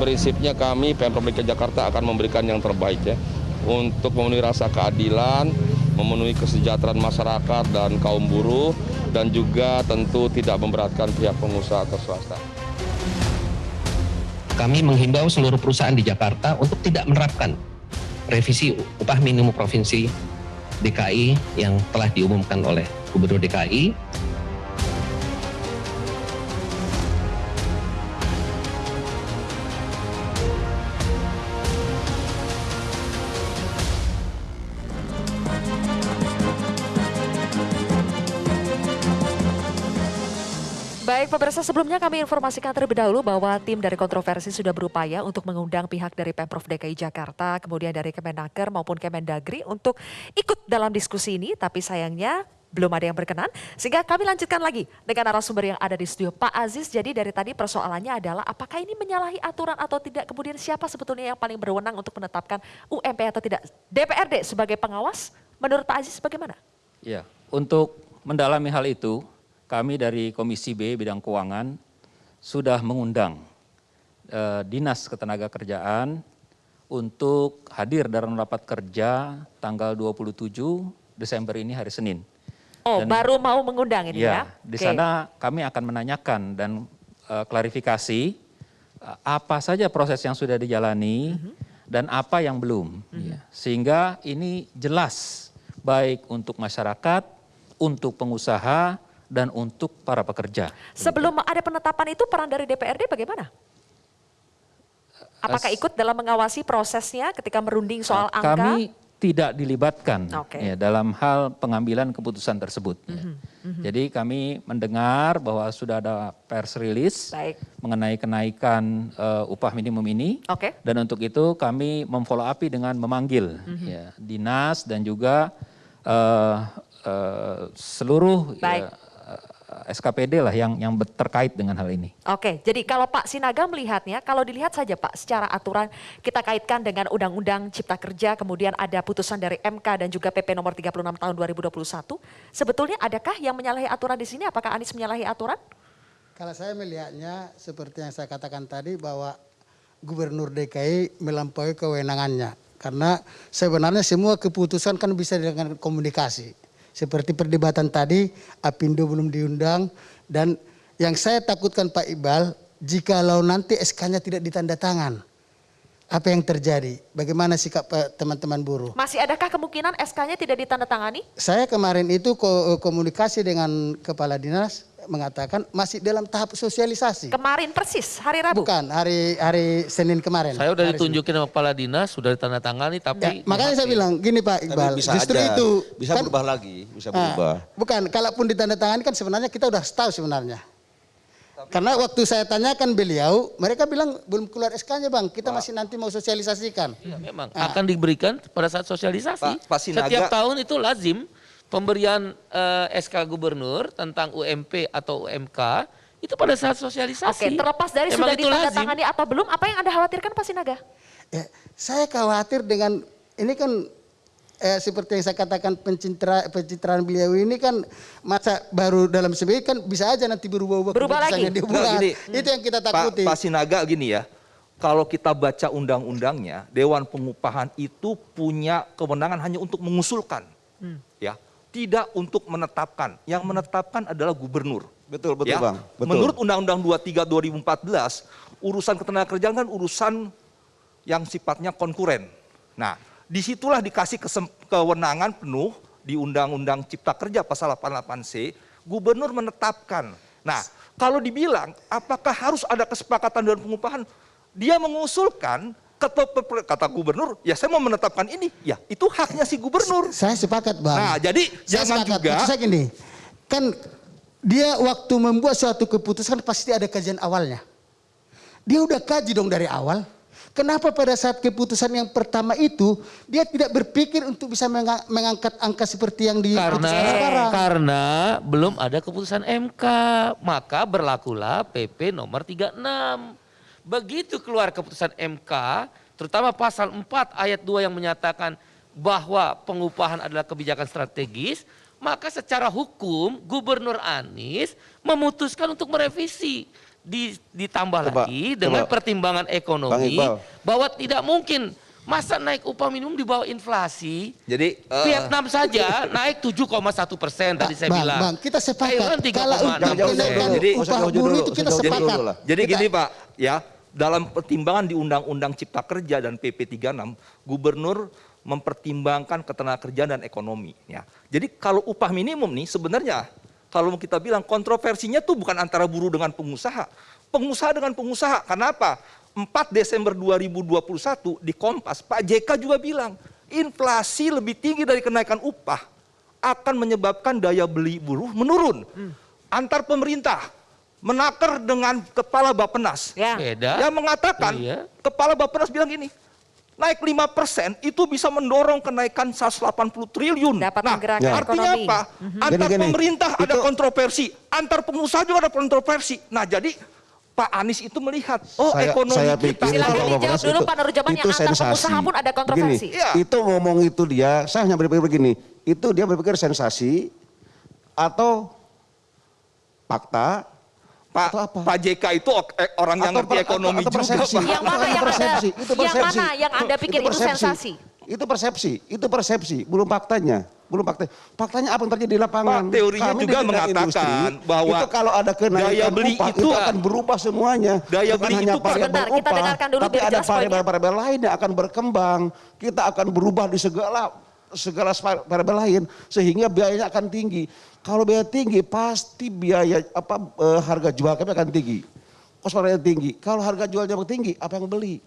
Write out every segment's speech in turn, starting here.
prinsipnya kami Pemprov DKI Jakarta akan memberikan yang terbaik ya untuk memenuhi rasa keadilan, memenuhi kesejahteraan masyarakat dan kaum buruh, dan juga tentu tidak memberatkan pihak pengusaha atau swasta. Kami menghimbau seluruh perusahaan di Jakarta untuk tidak menerapkan revisi upah minimum provinsi DKI yang telah diumumkan oleh Gubernur DKI. Baik pemirsa, sebelumnya kami informasikan terlebih dahulu bahwa tim dari kontroversi sudah berupaya untuk mengundang pihak dari Pemprov DKI Jakarta, kemudian dari Kemenaker maupun Kemendagri untuk ikut dalam diskusi ini, tapi sayangnya belum ada yang berkenan. Sehingga kami lanjutkan lagi dengan narasumber yang ada di studio. Pak Aziz, jadi dari tadi persoalannya adalah apakah ini menyalahi aturan atau tidak, kemudian siapa sebetulnya yang paling berwenang untuk menetapkan UMP atau tidak. DPRD sebagai pengawas, menurut Pak Aziz bagaimana? Ya, untuk mendalami hal itu, kami dari Komisi B Bidang Keuangan sudah mengundang Dinas Ketenagakerjaan untuk hadir dalam rapat kerja tanggal 27 Desember ini hari Senin. Oh, dan, baru mau mengundang ini ya? Di sana kami akan menanyakan dan klarifikasi apa saja proses yang sudah dijalani dan apa yang belum. Ya. Sehingga ini jelas baik untuk masyarakat, untuk pengusaha, dan untuk para pekerja. Sebelum ada penetapan itu peran dari DPRD bagaimana? Apakah ikut dalam mengawasi prosesnya ketika merunding soal angka? Kami tidak dilibatkan ya, dalam hal pengambilan keputusan tersebut. Jadi kami mendengar bahwa sudah ada pers release mengenai kenaikan upah minimum ini. Dan untuk itu kami memfollow up dengan memanggil ya, dinas dan juga seluruh SKPD lah yang terkait dengan hal ini. Oke, jadi kalau Pak Sinaga melihatnya, kalau dilihat saja Pak secara aturan kita kaitkan dengan Undang-Undang Cipta Kerja, kemudian ada putusan dari MK dan juga PP nomor 36 tahun 2021. Sebetulnya adakah yang menyalahi aturan di sini? Apakah Anies menyalahi aturan? Kalau saya melihatnya seperti yang saya katakan tadi bahwa Gubernur DKI melampaui kewenangannya. Karena sebenarnya semua keputusan kan bisa dengan komunikasi. Seperti perdebatan tadi, Apindo belum diundang, dan yang saya takutkan Pak Iqbal, jikalau nanti SK-nya tidak ditanda tangan, apa yang terjadi? Bagaimana sikap teman-teman buruh? Masih adakah kemungkinan SK-nya tidak ditandatangani? Saya kemarin itu komunikasi dengan Kepala Dinas, mengatakan masih dalam tahap sosialisasi. Kemarin persis, hari Rabu? Bukan, hari Senin kemarin. Saya udah ditunjukin sama Kepala Dinas, sudah ditandatangani, tapi... Ya, makanya saya bilang, gini Pak Iqbal, justru aja, itu... Bisa kan, berubah lagi, bisa berubah. Bukan, kalaupun ditandatangani kan sebenarnya kita udah tahu sebenarnya. Karena waktu saya tanyakan beliau, mereka bilang belum keluar SK-nya Bang, kita masih nanti mau sosialisasikan. Ya, memang akan diberikan pada saat sosialisasi. Pak Sinaga, setiap tahun itu lazim pemberian SK Gubernur tentang UMP atau UMK itu pada saat sosialisasi. Oke, terlepas dari sudah ditandatangani atau belum, apa yang Anda khawatirkan Pak Sinaga? Ya, saya khawatir dengan, ini kan seperti yang saya katakan pencitraan beliau ini kan masa baru dalam sebagai kan bisa aja nanti berubah lagi. Itu yang kita takuti. Pak Sinaga gini ya, kalau kita baca undang-undangnya, Dewan Pengupahan itu punya kewenangan hanya untuk mengusulkan, ya, tidak untuk menetapkan. Yang menetapkan adalah gubernur. Betul ya? Bang. Betul. Menurut Undang-Undang 23 2014, urusan ketenagakerjaan kan urusan yang sifatnya konkuren. Nah, disitulah dikasih kewenangan penuh di Undang-Undang Cipta Kerja pasal 88C, gubernur menetapkan. Nah, kalau dibilang apakah harus ada kesepakatan Dewan Pengupahan, dia mengusulkan, kata gubernur, ya saya mau menetapkan ini, ya itu haknya si gubernur. Saya sepakat Bang. Nah, jadi jangan juga. Saya gini, kan dia waktu membuat suatu keputusan pasti ada kajian awalnya. Dia udah kaji dong dari awal. Kenapa pada saat keputusan yang pertama itu dia tidak berpikir untuk bisa mengangkat angka seperti yang diputuskan sekarang? Karena belum ada keputusan MK, maka berlakulah PP nomor 36. Begitu keluar keputusan MK, terutama pasal 4 ayat 2 yang menyatakan bahwa pengupahan adalah kebijakan strategis, maka secara hukum Gubernur Anies memutuskan untuk merevisi. ditambah lagi dengan pertimbangan ekonomi bahwa tidak mungkin masa naik upah minimum di bawah inflasi. Jadi Vietnam saja naik 7,1% tadi saya bilang. Bang, kita sepakat. Thailand 3,6%. Jadi upah buruh itu kita sepakat. Jadi gini Pak, ya dalam pertimbangan di Undang-Undang Cipta Kerja dan PP 36, Gubernur mempertimbangkan ketenagakerjaan dan ekonomi. Ya. Jadi kalau upah minimum nih sebenarnya kalau kita bilang kontroversinya tuh bukan antara buruh dengan pengusaha. Pengusaha dengan pengusaha. Kenapa? 4 Desember 2021 di Kompas, Pak JK juga bilang, inflasi lebih tinggi dari kenaikan upah akan menyebabkan daya beli buruh menurun. Antar pemerintah menaker dengan Kepala Bappenas. Beda. Yang mengatakan, Kepala Bappenas bilang gini, naik 5% itu bisa mendorong kenaikan 180 triliun. Dapat nah, menggerakkan artinya ekonomi. apa? Antar pemerintah ada kontroversi, antar pengusaha juga ada kontroversi. Nah, jadi Pak Anies itu melihat, ekonomi saya kita. Silahkan dijawab dulu Pak Nurjaman, yang antar pengusaha pun ada kontroversi. Begini, itu ngomong itu dia, saya hanya berpikir begini, itu dia berpikir sensasi atau fakta. Pak JK itu orang yang ngerti ekonomi juga, Pak. Yang mana yang persepsi, Anda, itu persepsi. yang mana yang Anda pikir itu sensasi? Itu persepsi, belum faktanya. Faktanya apa yang terjadi di lapangan? Pak, teorinya Kami juga di bidang mengatakan bahwa itu kalau ada kenaikan daya beli upah, itu akan berubah semuanya. Daya Bukan beli hanya itu variabel sebentar, kita upah, dengarkan dulu tapi biar ada jelas poinnya. variabel-variabel lain yang akan berkembang. Kita akan berubah di segala variabel lain sehingga biayanya akan tinggi. Kalau biaya tinggi pasti biaya harga jual kami akan tinggi. Kos barangnya tinggi. Kalau harga jualnya tinggi, apa yang beli?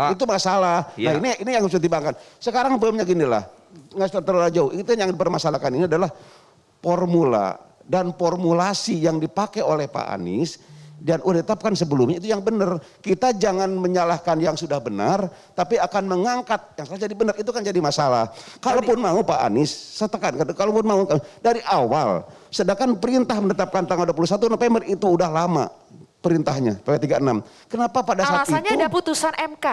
Itu masalah. Nah ini yang harus ditimbangkan. Sekarang problemnya gini lah, nggak terlalu jauh. Itu yang dipermasalahkan ini adalah formula dan formulasi yang dipakai oleh Pak Anies dan udah ditetapkan sebelumnya itu yang benar. Kita jangan menyalahkan yang sudah benar, tapi akan mengangkat yang salah jadi benar. Itu kan jadi masalah. Kalaupun mau Pak Anies, saya tekan, kalaupun mau dari awal, sedangkan perintah menetapkan tanggal 21 November itu udah lama. Perintahnya, PP 36. Kenapa pada saat Alasannya itu? ada putusan MK.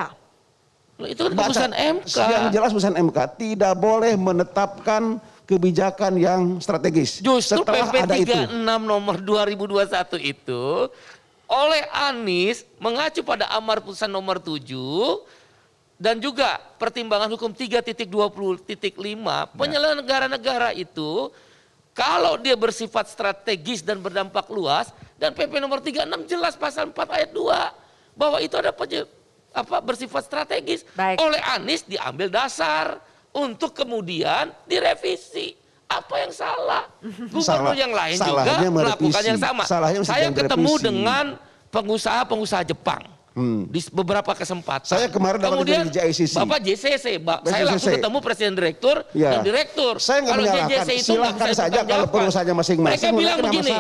Itu kan putusan MK. Yang jelas putusan MK tidak boleh menetapkan kebijakan yang strategis. Justru setelah PP ada itu. 36 nomor 2021 itu oleh Anies mengacu pada amar putusan nomor 7 dan juga pertimbangan hukum 3.20.5 penyelenggara negara itu kalau dia bersifat strategis dan berdampak luas dan PP nomor 36 jelas pasal 4 ayat 2 bahwa itu ada bersifat strategis. Oleh Anies diambil dasar untuk kemudian direvisi. Apa yang salah? Gubernur yang lain juga melakukan yang sama. Saya ketemu dengan pengusaha-pengusaha Jepang. Di beberapa kesempatan. Saya kemarin kemudian di JICC. Bapak JCC, saya langsung ketemu presiden direktur dan direktur. Saya nggak menyalahkan, silahkan saja kalau perusahaannya masing-masing. Mereka bilang begini,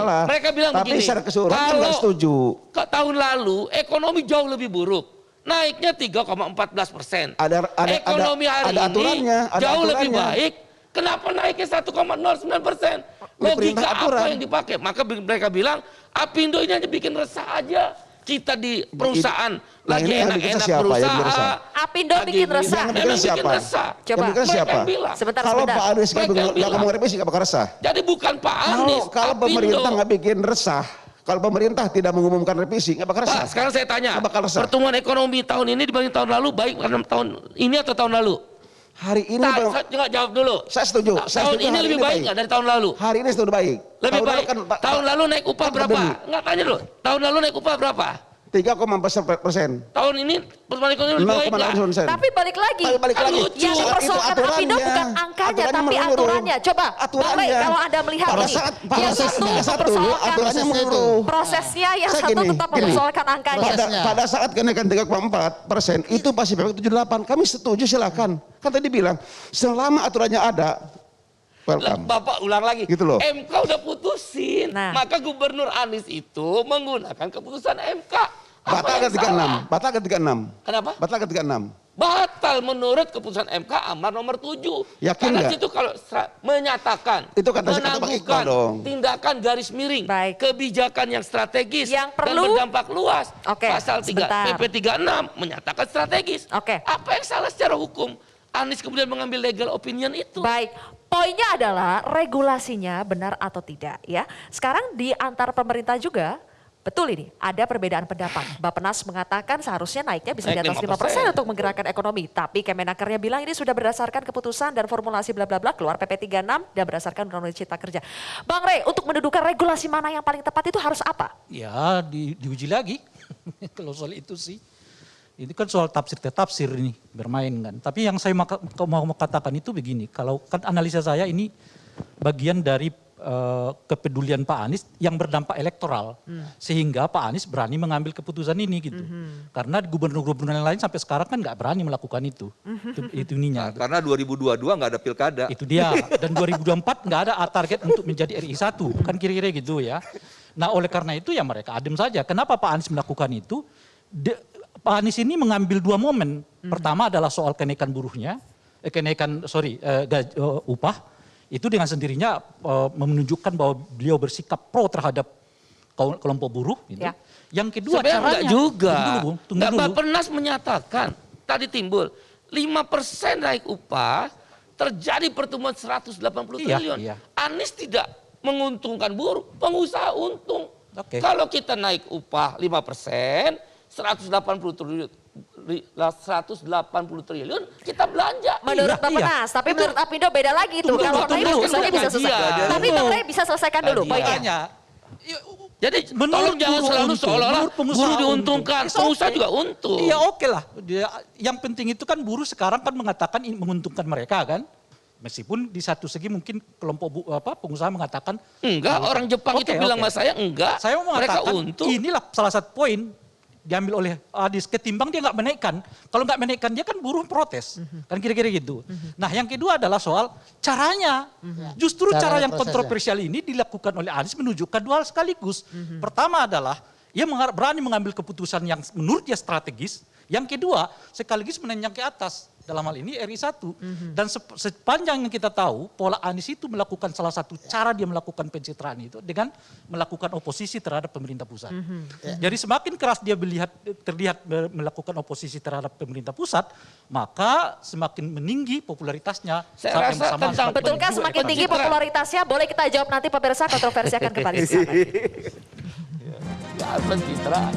tapi secara keseluruhan nggak setuju. Tahun lalu ekonomi jauh lebih buruk, naiknya 3,14%. Ekonomi hari ini jauh lebih baik, kenapa naiknya 1,09%? Logika apa yang dipakai? Maka mereka bilang, Apindo ini hanya bikin resah aja. Kita di perusahaan lagi enak-enak berusaha. Apindo bikin resah. Memang bikin resah. Coba mereka bilang. Kalau Pak Anies nggak ngomong revisi nggak bakal resah. Jadi bukan Pak Anies. Kalau pemerintah nggak bikin resah, kalau pemerintah tidak mengumumkan revisi nggak bakal resah. Pak, sekarang saya tanya, pertumbuhan ekonomi tahun ini dibanding tahun lalu baik karena tahun ini atau tahun lalu? Hari ini saya jawab dulu. Saya setuju. Tahun ini lebih baik nggak dari tahun lalu? Hari ini sudah baik. Lebih baik. Tahun lalu naik upah berapa? Nggak tanya dulu. Tahun lalu naik upah berapa? 3,4%. Tahun ini pertumbuhan ekonomi lebih baik nggak? Tapi balik lagi. Yang dipersoalkan Apindo bukan angkanya tapi aturannya. Coba balik kalau Anda melihat ini. Yang satu mempersoalkan prosesnya, yang satu tetap mempersoalkan angkanya. Pada saat kenaikan 3,4% itu pasti PP 78. Kami setuju silakan. Kan tadi bilang selama aturannya ada. Welcome. Bapak ulang lagi, gitu loh. MK udah putusin, maka Gubernur Anies itu menggunakan keputusan MK. Batal ke 36. Batal ke 36. Kenapa? Batal ke 36. Batal menurut keputusan MK amar nomor 7. Yakin karena gak? itu kalau menyatakan itu menangguhkan tindakan garis miring, kebijakan yang strategis yang dan berdampak luas. Pasal 3 sebentar. PP 36 menyatakan strategis. Apa yang salah secara hukum? Anies kemudian mengambil legal opinion itu. Baik, poinnya adalah regulasinya benar atau tidak ya. Sekarang di antar pemerintah juga Betul ini, ada perbedaan pendapat. Bappenas mengatakan seharusnya naiknya bisa di Naik atas 5% untuk menggerakkan ekonomi. Tapi Kemenakernya bilang ini sudah berdasarkan keputusan dan formulasi bla bla bla keluar PP 36 dan berdasarkan Undang-Undang Cipta Kerja. Bang Rey, untuk mendudukan regulasi mana yang paling tepat itu harus apa? Ya diuji lagi kalau soal itu sih. Ini kan soal tafsir ini bermain kan. Tapi yang saya mau katakan itu begini, kalau kan analisa saya ini bagian dari kepedulian Pak Anies yang berdampak elektoral. Sehingga Pak Anies berani mengambil keputusan ini gitu. Karena gubernur-gubernur yang lain sampai sekarang kan nggak berani melakukan itu. Itu ininya. Nah, karena 2022 nggak ada pilkada. Itu dia. Dan 2024 nggak ada target untuk menjadi RI 1. Kan kira-kira gitu ya. Nah oleh karena itu ya mereka adem saja. Kenapa Pak Anies melakukan itu? Pak Anies ini mengambil dua momen. Pertama adalah soal kenaikan buruhnya. Upah. Itu dengan sendirinya menunjukkan bahwa beliau bersikap pro terhadap kelompok buruh. Gitu. Ya. Yang kedua Sebenarnya caranya. enggak juga. Tunggu dulu. Bappenas menyatakan, tadi timbul 5% naik upah, terjadi pertumbuhan 180 triliun. Iya. Anies tidak menguntungkan buruh, pengusaha untung. Oke. Kalau kita naik upah 5%, 180 triliun kita belanja. Menurut Bappenas, tapi menurut Apindo beda lagi tuh. Kalau naik usahanya bisa selesai. Tapi Bang Rey bisa selesaikan dulu poinnya. Jadi tolong jangan selalu seolah-olah buruh diuntungkan, pengusaha juga untung. Iya oke lah. Yang penting itu kan buruh sekarang kan mengatakan ini menguntungkan mereka kan. Meskipun di satu segi mungkin kelompok pengusaha mengatakan enggak, orang Jepang itu bilang sama saya enggak. Saya mau mereka mengatakan untung. inilah salah satu poin diambil oleh Anies ketimbang dia nggak menaikkan. Kalau nggak menaikkan dia kan buruh protes. Kan kira-kira gitu. Nah yang kedua adalah soal caranya. Justru cara yang kontroversial ini dilakukan oleh Anies menunjukkan dua hal sekaligus. Pertama adalah ia berani mengambil keputusan yang menurut dia strategis. Yang kedua sekaligus menanjak ke atas. Dalam hal ini RI 1. Dan sepanjang yang kita tahu, pola Anies itu melakukan salah satu cara dia melakukan pencitraan itu dengan melakukan oposisi terhadap pemerintah pusat. Jadi semakin keras dia terlihat melakukan oposisi terhadap pemerintah pusat, maka semakin meninggi popularitasnya. Saya rasa tentang betulkah semakin tinggi popularitasnya? Boleh kita jawab nanti pemirsa, kontroversi akan kembali. Ya, pencitraan.